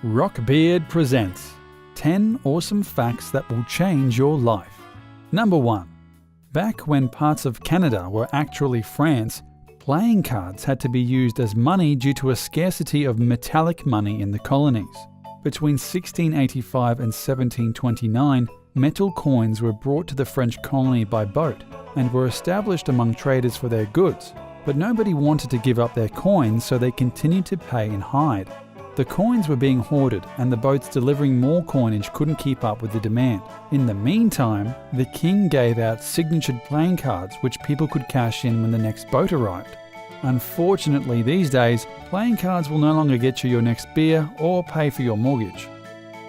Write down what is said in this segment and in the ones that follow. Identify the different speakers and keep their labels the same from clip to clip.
Speaker 1: Rockbeard presents 10 awesome facts that will change your life. Number 1. Back when parts of Canada were actually France, playing cards had to be used as money due to a scarcity of metallic money in the colonies. Between 1685 and 1729, metal coins were brought to the French colony by boat and were established among traders for their goods. But nobody wanted to give up their coins, so they continued to pay in hide. The coins were being hoarded, and the boats delivering more coinage couldn't keep up with the demand. In the meantime, the king gave out signatured playing cards which people could cash in when the next boat arrived. Unfortunately, these days, playing cards will no longer get you your next beer or pay for your mortgage.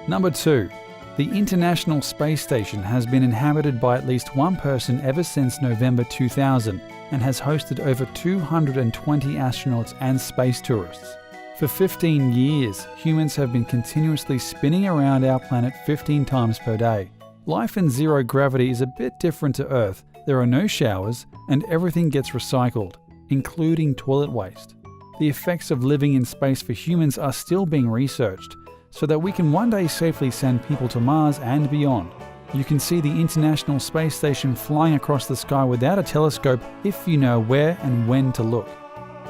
Speaker 1: Number 2. The International Space Station has been inhabited by at least one person ever since November 2000 and has hosted over 220 astronauts and space tourists. For 15 years, humans have been continuously spinning around our planet 15 times per day. Life in zero gravity is a bit different to Earth. There are no showers, and everything gets recycled, including toilet waste. The effects of living in space for humans are still being researched, so that we can one day safely send people to Mars and beyond. You can see the International Space Station flying across the sky without a telescope if you know where and when to look.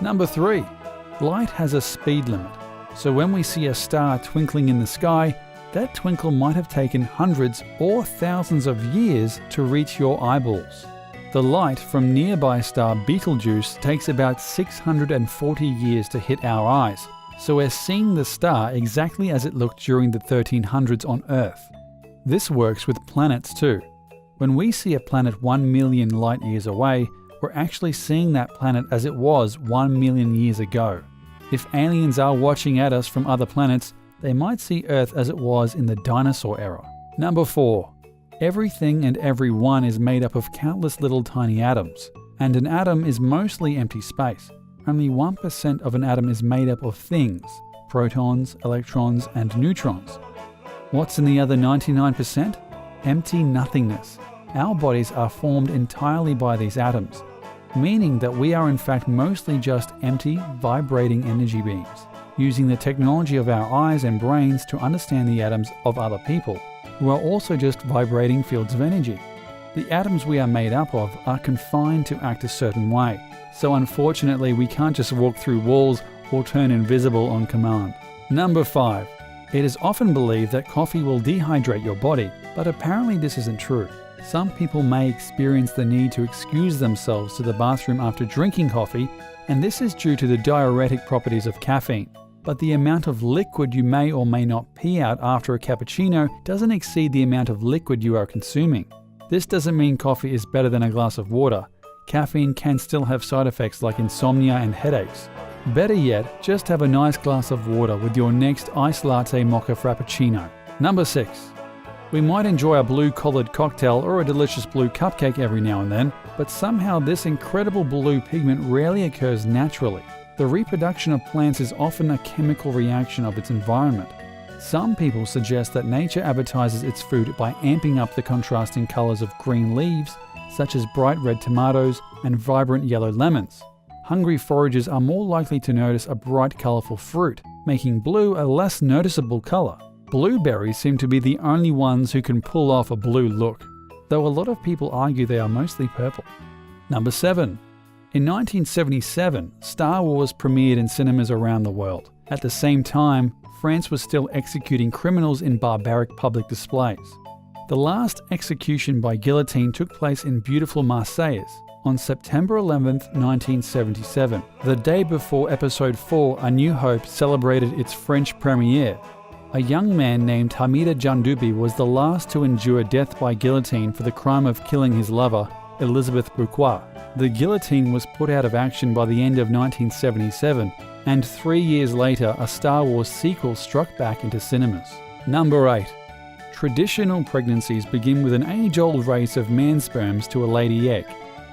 Speaker 1: Number 3. Light has a speed limit, so when we see a star twinkling in the sky, that twinkle might have taken hundreds or thousands of years to reach your eyeballs. The light from nearby star Betelgeuse takes about 640 years to hit our eyes, so we're seeing the star exactly as it looked during the 1300s on Earth. This works with planets too. When we see a planet 1 million light years away, we're actually seeing that planet as it was 1 million years ago. If aliens are watching at us from other planets, they might see Earth as it was in the dinosaur era. Number 4. Everything and everyone is made up of countless little tiny atoms, and an atom is mostly empty space. Only 1% of an atom is made up of things: protons, electrons, and neutrons. What's in the other 99%? Empty nothingness. Our bodies are formed entirely by these atoms, meaning that we are in fact mostly just empty, vibrating energy beams, using the technology of our eyes and brains to understand the atoms of other people, who are also just vibrating fields of energy. The atoms we are made up of are confined to act a certain way, so unfortunately we can't just walk through walls or turn invisible on command. Number 5. It is often believed that coffee will dehydrate your body, but apparently this isn't true. Some people may experience the need to excuse themselves to the bathroom after drinking coffee, and this is due to the diuretic properties of caffeine. But the amount of liquid you may or may not pee out after a cappuccino doesn't exceed the amount of liquid you are consuming. This doesn't mean coffee is better than a glass of water. Caffeine can still have side effects like insomnia and headaches. Better yet, just have a nice glass of water with your next iced latte mocha frappuccino. Number 6. We might enjoy a blue-collared cocktail or a delicious blue cupcake every now and then, but somehow this incredible blue pigment rarely occurs naturally. The reproduction of plants is often a chemical reaction of its environment. Some people suggest that nature advertises its food by amping up the contrasting colors of green leaves, such as bright red tomatoes and vibrant yellow lemons. Hungry foragers are more likely to notice a bright, colorful fruit, making blue a less noticeable color. Blueberries seem to be the only ones who can pull off a blue look, though a lot of people argue they are mostly purple. Number 7. In 1977, Star Wars premiered in cinemas around the world. At the same time, France was still executing criminals in barbaric public displays. The last execution by guillotine took place in beautiful Marseille on September 11, 1977, the day before Episode 4 A New Hope celebrated its French premiere. A young man named Hamida Djandoubi was the last to endure death by guillotine for the crime of killing his lover, Elizabeth Beaucroix. The guillotine was put out of action by the end of 1977, and 3 years later a Star Wars sequel struck back into cinemas. Number 8. Traditional pregnancies begin with an age-old race of man sperms to a lady egg.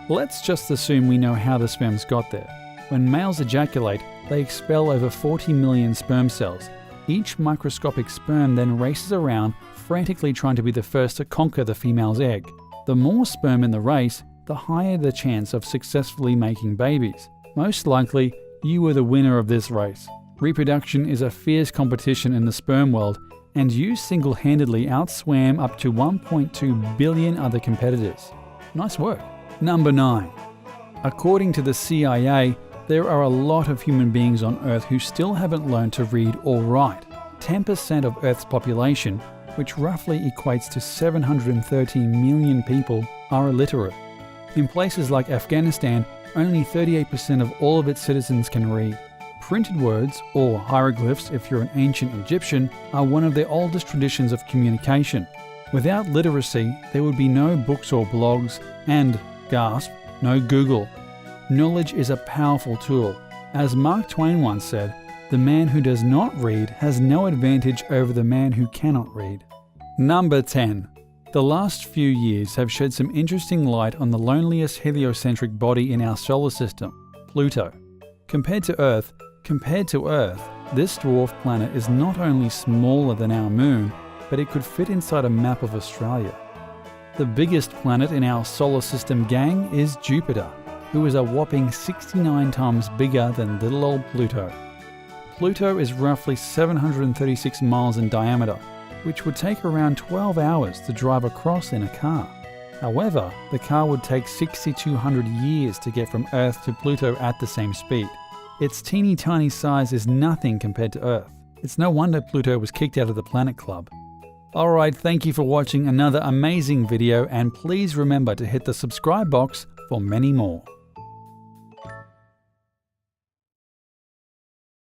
Speaker 1: Let's just assume we know how the sperms got there. When males ejaculate, they expel over 40 million sperm cells. Each microscopic sperm then races around, frantically trying to be the first to conquer the female's egg. The more sperm in the race, the higher the chance of successfully making babies. Most likely, you were the winner of this race. Reproduction is a fierce competition in the sperm world, and you single-handedly outswam up to 1.2 billion other competitors. Nice work. Number 9. According to the CIA, there are a lot of human beings on Earth who still haven't learned to read or write. 10% of Earth's population, which roughly equates to 713 million people, are illiterate. In places like Afghanistan, only 38% of all of its citizens can read. Printed words, or hieroglyphs if you're an ancient Egyptian, are one of the oldest traditions of communication. Without literacy, there would be no books or blogs, and, gasp, no Google. Knowledge is a powerful tool. As Mark Twain once said, the man who does not read has no advantage over the man who cannot read. Number 10. The last few years have shed some interesting light on the loneliest heliocentric body in our solar system, Pluto. Compared to Earth, this dwarf planet is not only smaller than our moon, but it could fit inside a map of Australia. The biggest planet in our solar system gang is Jupiter, who is a whopping 69 times bigger than little old Pluto. Pluto is roughly 736 miles in diameter, which would take around 12 hours to drive across in a car. However, the car would take 6,200 years to get from Earth to Pluto at the same speed. Its teeny tiny size is nothing compared to Earth. It's no wonder Pluto was kicked out of the Planet Club. Alright, thank you for watching another amazing video, and please remember to hit the subscribe box for many more.